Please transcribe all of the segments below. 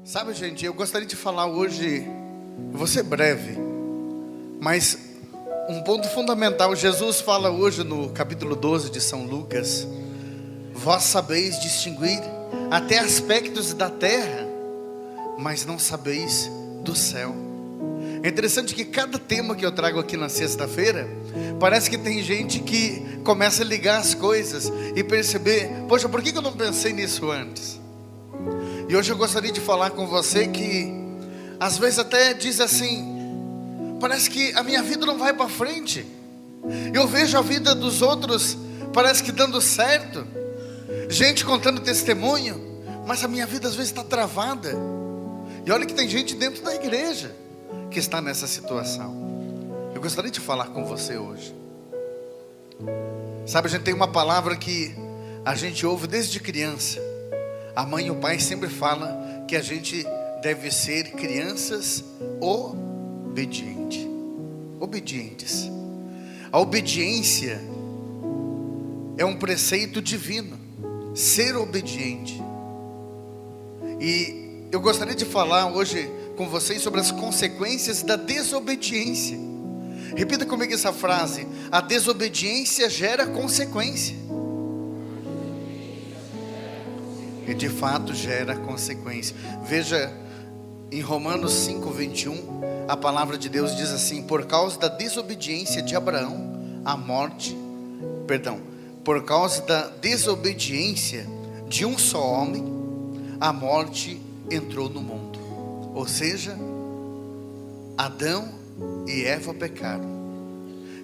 Sabe, gente, eu gostaria de falar hoje, eu vou ser breve, mas um ponto fundamental. Jesus fala hoje no capítulo 12 de São Lucas: vós sabeis distinguir até aspectos da terra, mas não sabeis do céu. É interessante que cada tema que eu trago aqui na sexta-feira, parece que tem gente que começa a ligar as coisas e perceber: poxa, por que eu não pensei nisso antes? E hoje eu gostaria de falar com você que às vezes até diz assim: parece que a minha vida não vai para frente. Eu vejo a vida dos outros, parece que dando certo, gente contando testemunho, mas a minha vida às vezes está travada. E olha que tem gente dentro da igreja que está nessa situação. Eu gostaria de falar com você hoje. Sabe, a gente tem uma palavra que a gente ouve desde criança. A mãe e o pai sempre falam que a gente deve ser crianças obedientes. A obediência é um preceito divino, ser obediente. E eu gostaria de falar hoje com vocês sobre as consequências da desobediência. Repita comigo essa frase: a desobediência gera consequência. E de fato gera consequência. Veja em Romanos 5:21, a palavra de Deus diz assim: por causa da desobediência de Abraão, por causa da desobediência de um só homem, a morte entrou no mundo. Ou seja, Adão e Eva pecaram.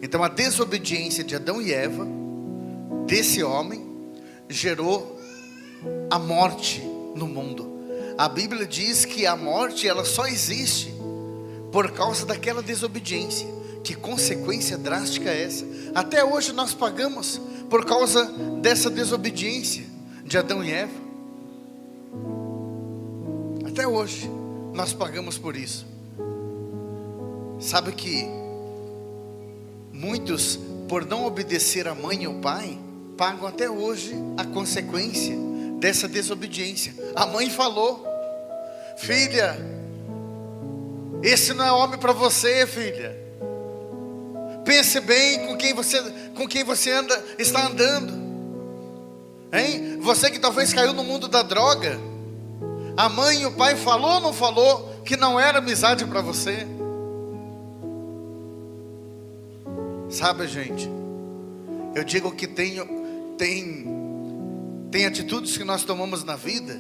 Então a desobediência de Adão e Eva, desse homem, gerou a morte no mundo. A Bíblia diz que a morte, ela só existe por causa daquela desobediência. Que consequência drástica é essa? Até hoje nós pagamos por causa dessa desobediência de Adão e Eva. Até hoje nós pagamos por isso. Sabe que muitos, por não obedecer a mãe e o pai, pagam até hoje a consequência dessa desobediência. A mãe falou: filha, esse não é homem para você, filha. Pense bem com quem você está andando, hein? Você que talvez caiu no mundo da droga, a mãe e o pai falou ou não falou que não era amizade para você? Sabe, gente, eu digo que tem atitudes que nós tomamos na vida,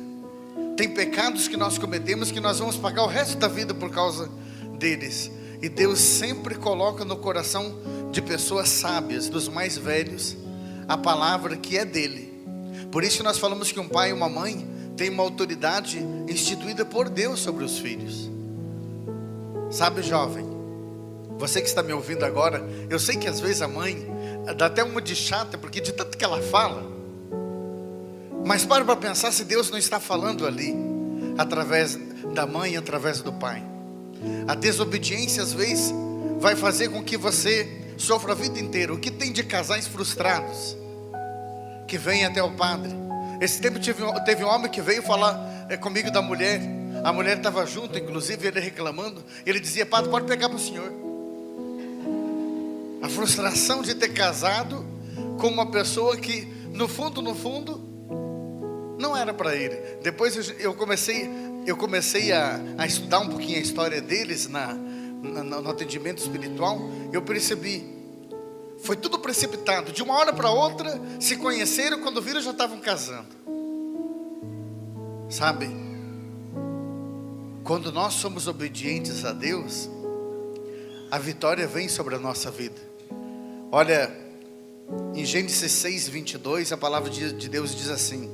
tem pecados que nós cometemos que nós vamos pagar o resto da vida por causa deles. E Deus sempre coloca no coração de pessoas sábias, dos mais velhos, a palavra que é dele. Por isso que nós falamos que um pai e uma mãe tem uma autoridade instituída por Deus sobre os filhos. Sabe, jovem, você que está me ouvindo agora, eu sei que às vezes a mãe dá até uma de chata, porque de tanto que ela fala. Mas para pensar se Deus não está falando ali, através da mãe, através do pai. A desobediência às vezes vai fazer com que você sofra a vida inteira. O que tem de casais frustrados que vêm até o padre? Esse tempo teve um homem que veio falar comigo da mulher. A mulher estava junto, inclusive ele reclamando. Ele dizia: padre, pode pegar para o senhor. A frustração de ter casado com uma pessoa que no fundo não era para ele. Depois eu comecei a estudar um pouquinho a história deles no atendimento espiritual. Eu percebi, foi tudo precipitado. De uma hora para outra se conheceram, quando viram já estavam casando. Sabe, quando nós somos obedientes a Deus, a vitória vem sobre a nossa vida. Olha, em Gênesis 6:22, a palavra de Deus diz assim: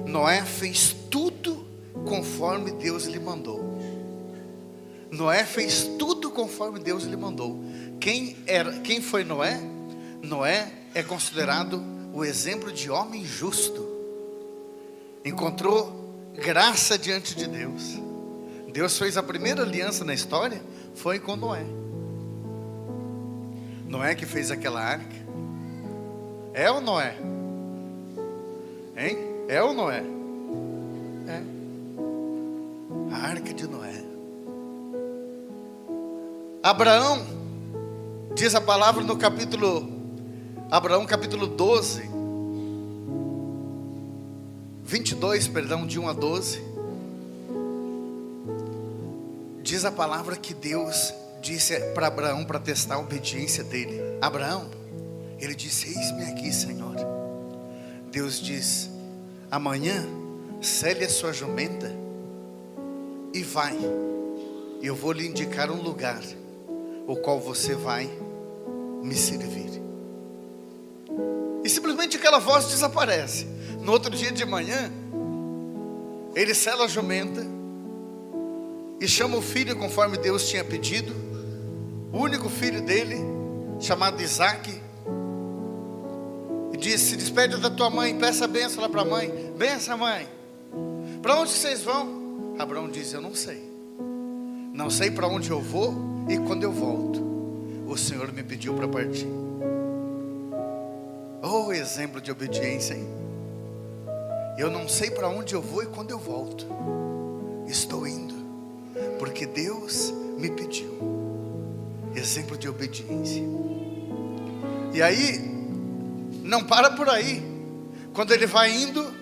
Noé fez tudo conforme Deus lhe mandou. Noé fez tudo conforme Deus lhe mandou. Quem foi Noé? Noé é considerado o exemplo de homem justo. Encontrou graça diante de Deus. Deus fez a primeira aliança na história, foi com Noé. Noé que fez aquela arca. É ou não é? Hein? É ou não é? É. A arca de Noé. Abraão, diz a palavra no Abraão capítulo 12, 22, perdão, de 1 a 12. Diz a palavra que Deus disse para Abraão, para testar a obediência dele. Abraão, ele disse: eis-me aqui, Senhor. Deus diz: amanhã cele a sua jumenta e vai, eu vou lhe indicar um lugar, o qual você vai me servir. E simplesmente aquela voz desaparece. No outro dia de manhã, ele sela a jumenta e chama o filho conforme Deus tinha pedido, o único filho dele, chamado Isaque, e diz: se despede da tua mãe, peça a bênção lá para a mãe. Benção, mãe. Para onde vocês vão? Abraão diz: eu não sei. Não sei para onde eu vou e quando eu volto. O Senhor me pediu para partir. Oh, exemplo de obediência, hein? Eu não sei para onde eu vou e quando eu volto. Estou indo, porque Deus me pediu. Exemplo de obediência. E aí, não para por aí. Quando ele vai indo,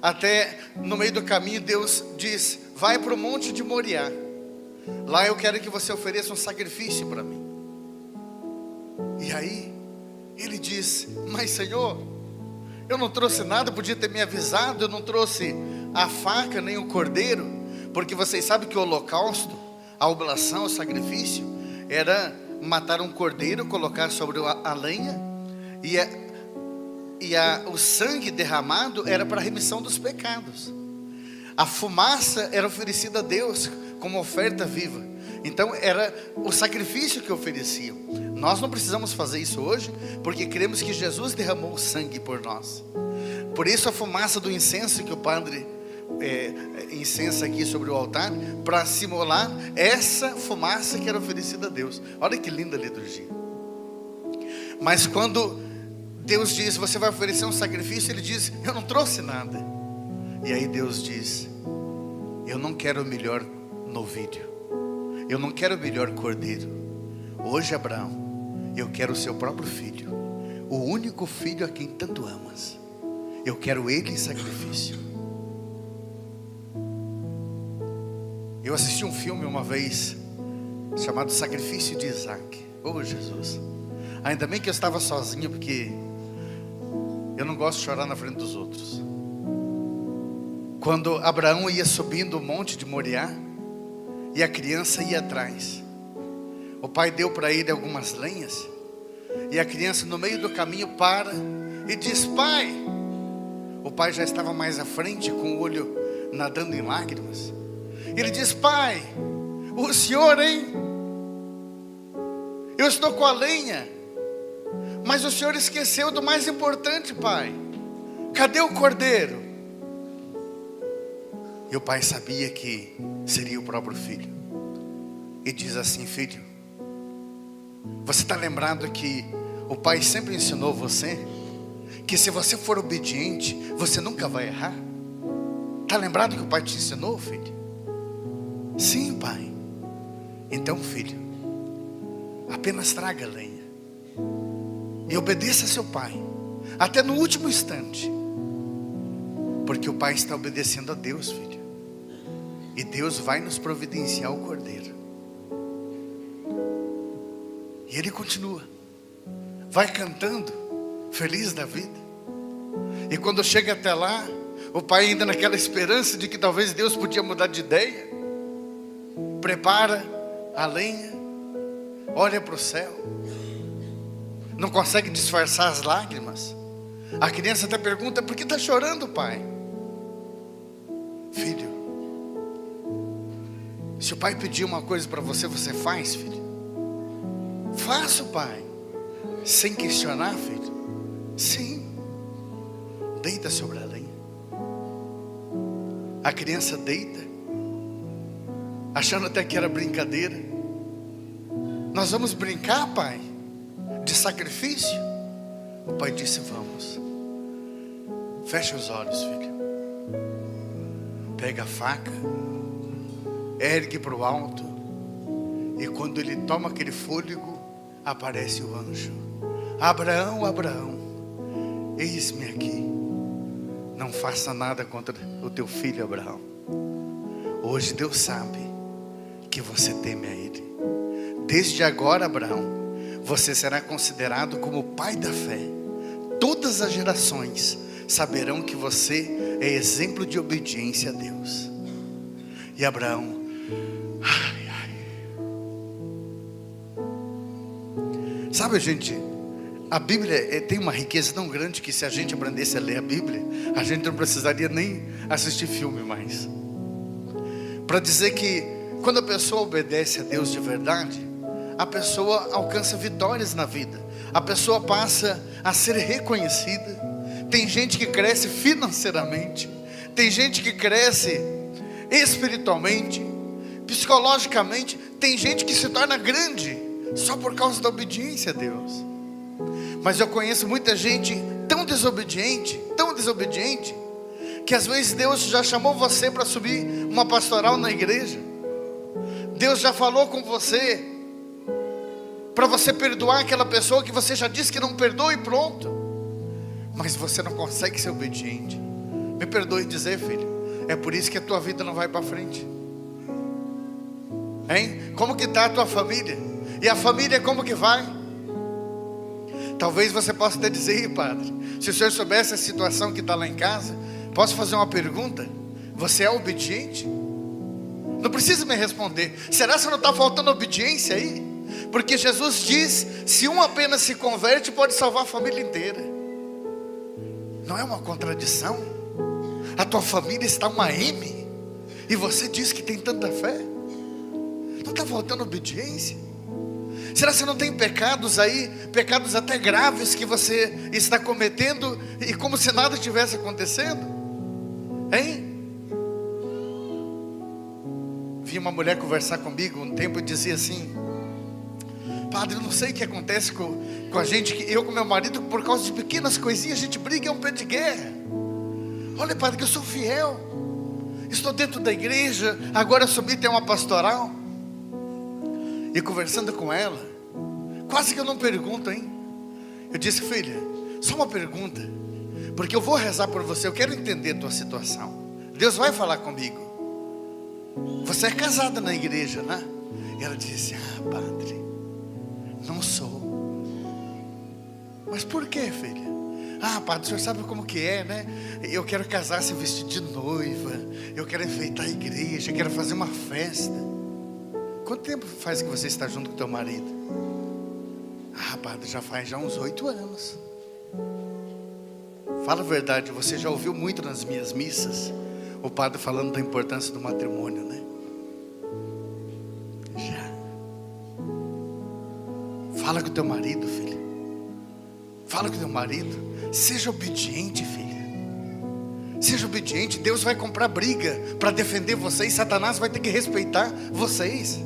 até no meio do caminho, Deus diz: vai para o monte de Moriá. Lá eu quero que você ofereça um sacrifício para mim. E aí, ele diz: mas Senhor, eu não trouxe nada, podia ter me avisado. Eu não trouxe a faca nem o cordeiro, porque vocês sabem que o holocausto, a oblação, o sacrifício, era matar um cordeiro, colocar sobre a lenha, o sangue derramado era para a remissão dos pecados. A fumaça era oferecida a Deus como oferta viva. Então era o sacrifício que ofereciam. Nós não precisamos fazer isso hoje, porque cremos que Jesus derramou o sangue por nós. Por isso a fumaça do incenso que o padre incensa aqui sobre o altar, para simular essa fumaça que era oferecida a Deus. Olha que linda a liturgia. Mas quando Deus diz: você vai oferecer um sacrifício, ele diz: eu não trouxe nada. E aí Deus diz: eu não quero o melhor novilho, eu não quero o melhor cordeiro. Hoje, Abraão, eu quero o seu próprio filho, o único filho a quem tanto amas. Eu quero ele em sacrifício. Eu assisti um filme uma vez chamado Sacrifício de Isaac. Oh, Jesus. Ainda bem que eu estava sozinho, porque eu não gosto de chorar na frente dos outros. Quando Abraão ia subindo o monte de Moriá e a criança ia atrás, o pai deu para ele algumas lenhas, e a criança no meio do caminho para e diz: pai. O pai já estava mais à frente, com o olho nadando em lágrimas. Ele diz: pai, o senhor, hein? Eu estou com a lenha, mas o senhor esqueceu do mais importante, pai. Cadê o cordeiro? E o pai sabia que seria o próprio filho. E diz assim: filho, você está lembrado que o pai sempre ensinou você que se você for obediente, você nunca vai errar? Está lembrado que o pai te ensinou, filho? Sim, pai. Então, filho, apenas traga a lenha e obedeça a seu pai, até no último instante, porque o pai está obedecendo a Deus, filho, e Deus vai nos providenciar o cordeiro. E ele continua, vai cantando, feliz da vida. E quando chega até lá, o pai ainda naquela esperança de que talvez Deus podia mudar de ideia, prepara a lenha, olha para o céu, não consegue disfarçar as lágrimas. A criança até pergunta: por que está chorando, pai? Filho, se o pai pedir uma coisa para você, você faz, filho? Faço, pai. Sem questionar, filho? Sim. Deita sobre a lenha. A criança deita, achando até que era brincadeira. Nós vamos brincar, pai, de sacrifício? O pai disse: vamos. Fecha os olhos, filho. Pega a faca ergue para o alto, e quando ele toma aquele fôlego, aparece o anjo: Abraão, Abraão, eis-me aqui. Não faça nada contra o teu filho Abraão. Hoje Deus sabe que você teme a Ele. Desde agora, Abraão, você será considerado como o pai da fé. Todas as gerações saberão que você é exemplo de obediência a Deus. E Abraão, sabe, gente, a Bíblia tem uma riqueza tão grande que se a gente aprendesse a ler a Bíblia, a gente não precisaria nem assistir filme mais. Para dizer que quando a pessoa obedece a Deus de verdade, a pessoa alcança vitórias na vida, a pessoa passa a ser reconhecida. Tem gente que cresce financeiramente, tem gente que cresce espiritualmente, psicologicamente, tem gente que se torna grande só por causa da obediência a Deus. Mas eu conheço muita gente tão desobediente, que às vezes Deus já chamou você para subir uma pastoral na igreja. Deus já falou com você para você perdoar aquela pessoa que você já disse que não perdoa, e pronto. Mas você não consegue ser obediente. Me perdoe dizer, filho, é por isso que a tua vida não vai para frente. Hein? Como que está a tua família? E a família como que vai? Talvez você possa até dizer: padre, se o senhor soubesse a situação que está lá em casa, posso fazer uma pergunta? Você é obediente? Não precisa me responder. Será que não está faltando obediência aí? Porque Jesus diz: se um apenas se converte, pode salvar a família inteira. Não é uma contradição? A tua família está uma M, e você diz que tem tanta fé. Não está faltando obediência? Será que você não tem pecados aí, pecados até graves que você está cometendo, e como se nada tivesse acontecendo? Hein? Vi uma mulher conversar comigo um tempo e dizia assim: padre, eu não sei o que acontece com a gente, que eu com meu marido, por causa de pequenas coisinhas, a gente briga, é um pé de guerra. Olha, padre, que eu sou fiel, estou dentro da igreja, agora subi, tem uma pastoral. E conversando com ela, quase que eu não pergunto, hein? Eu disse: filha, só uma pergunta, porque eu vou rezar por você, eu quero entender a tua situação. Deus vai falar comigo. Você é casada na igreja, né? E ela disse: padre, não sou. Mas por que, filha? Padre, o senhor sabe como que é, né? Eu quero casar, se vestir de noiva, eu quero enfeitar a igreja, eu quero fazer uma festa. Quanto tempo faz que você está junto com teu marido? Padre, já faz uns 8 anos. Fala a verdade, você já ouviu muito nas minhas missas o padre falando da importância do matrimônio, né? Já. Fala com o teu marido, filha. Fala com o teu marido. Seja obediente, filha. Seja obediente. Deus vai comprar briga para defender vocês. Satanás vai ter que respeitar vocês.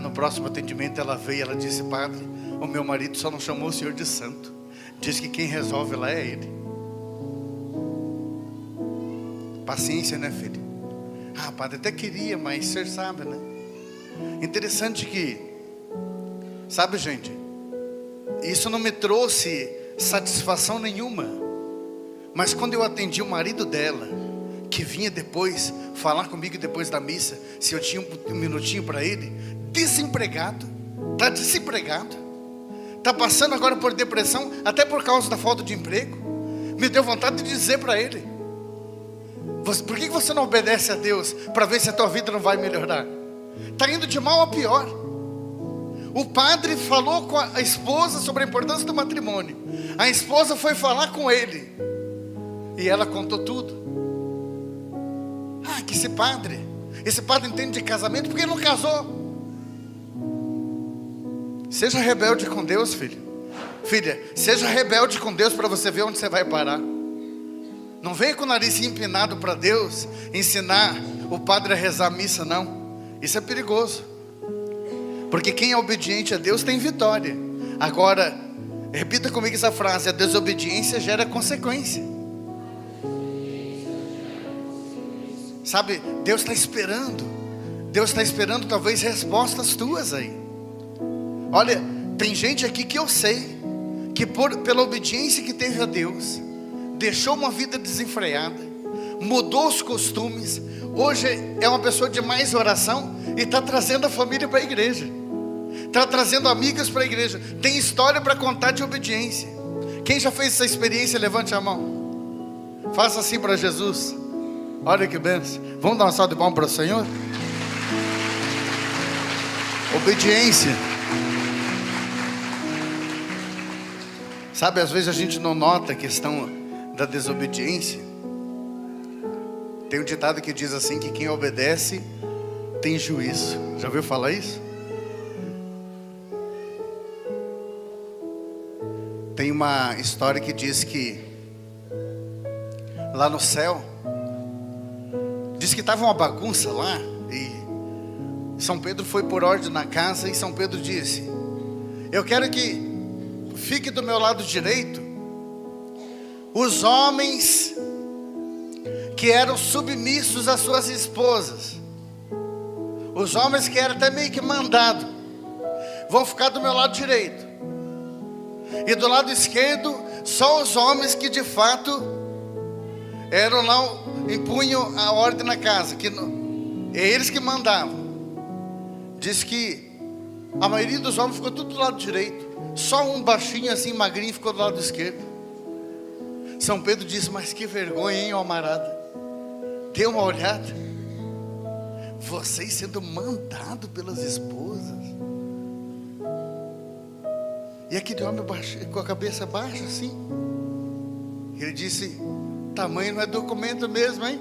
No próximo atendimento ela veio e ela disse: padre, o meu marido só não chamou o senhor de santo. Diz que quem resolve lá é ele. Paciência, né, filho? Padre, até queria, mas o senhor sabe, né? Interessante que, sabe, gente, isso não me trouxe satisfação nenhuma. Mas quando eu atendi o marido dela, que vinha depois falar comigo depois da missa, se eu tinha um minutinho para ele, desempregado, está desempregado, está passando agora por depressão, até por causa da falta de emprego. Me deu vontade de dizer para ele: por que você não obedece a Deus para ver se a tua vida não vai melhorar? Está indo de mal a pior. O padre falou com a esposa sobre a importância do matrimônio. A esposa foi falar com ele e ela contou tudo. Que esse padre entende de casamento, porque ele não casou. Seja rebelde com Deus, filho. Filha, seja rebelde com Deus para você ver onde você vai parar. Não venha com o nariz empinado para Deus ensinar o padre a rezar a missa, não. Isso é perigoso. Porque quem é obediente a Deus tem vitória. Agora, repita comigo essa frase: a desobediência gera consequência. Sabe, Deus está esperando. Deus está esperando talvez respostas tuas aí. Olha, tem gente aqui que eu sei que pela obediência que teve a Deus, deixou uma vida desenfreada, mudou os costumes, hoje é uma pessoa de mais oração e está trazendo a família para a igreja, está trazendo amigos para a igreja, tem história para contar de obediência. Quem já fez essa experiência, levante a mão. Faça assim para Jesus. Olha que bênção. Vamos dar uma salva de palmas para o Senhor? Obediência. Sabe, às vezes a gente não nota a questão da desobediência. Tem um ditado que diz assim, que quem obedece tem juízo. Já ouviu falar isso? Tem uma história que diz que lá no céu, diz que estava uma bagunça lá, e São Pedro foi por ordem na casa, e São Pedro disse: eu quero que fique do meu lado direito os homens que eram submissos às suas esposas, os homens que eram até meio que mandados, vão ficar do meu lado direito. E do lado esquerdo, só os homens que de fato eram lá, impunham a ordem na casa, que é eles que mandavam. Diz que a maioria dos homens ficou tudo do lado direito, só um baixinho assim, magrinho, ficou do lado esquerdo. São Pedro disse: mas que vergonha, hein, camarada? Dê uma olhada, vocês sendo mandados pelas esposas. E aquele homem com a cabeça baixa assim, ele disse: tamanho não é documento mesmo, hein?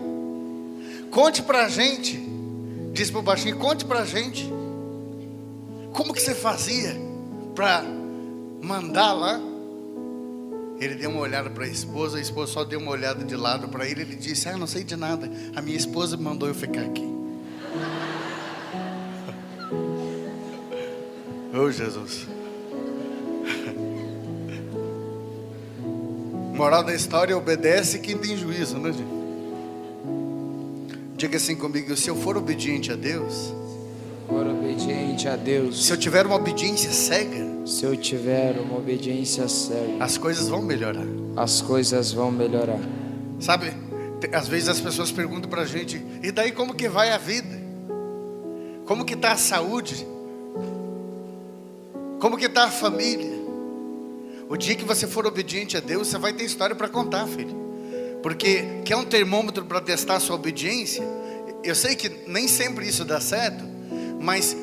Conte pra gente. Disse pro baixinho: conte pra gente, como que você fazia para mandar lá? Ele deu uma olhada para a esposa só deu uma olhada de lado para ele. Ele disse: não sei de nada, a minha esposa me mandou eu ficar aqui. Oh Jesus. Moral da história: obedece quem tem juízo, né, gente? Diga assim comigo: se eu for obediente a Deus, for obediente a Deus, se eu tiver uma obediência cega, se eu tiver uma obediência cega, as coisas vão melhorar. as coisas vão melhorar. Sabe, às vezes as pessoas perguntam pra gente: e daí como que vai a vida? Como que está a saúde? Como que está a família? O dia que você for obediente a Deus, você vai ter história para contar, filho. Porque quer um termômetro para testar a sua obediência? Eu sei que nem sempre isso dá certo, mas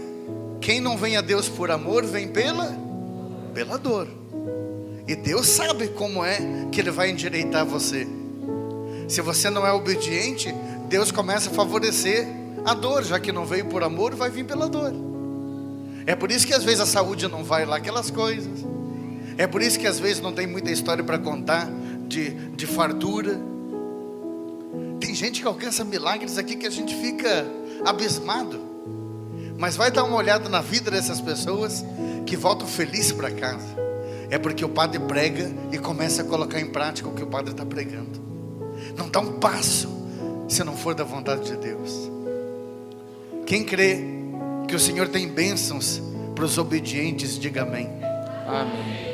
quem não vem a Deus por amor, vem pela dor. E Deus sabe como é que Ele vai endireitar você. Se você não é obediente, Deus começa a favorecer a dor. Já que não veio por amor, vai vir pela dor. É por isso que às vezes a saúde não vai lá, aquelas coisas. É por isso que às vezes não tem muita história para contar de fartura. Tem gente que alcança milagres aqui que a gente fica abismado. Mas vai dar uma olhada na vida dessas pessoas que voltam felizes para casa. É porque o padre prega e começa a colocar em prática o que o padre está pregando. Não dá um passo se não for da vontade de Deus. Quem crê que o Senhor tem bênçãos para os obedientes, diga amém. Amém.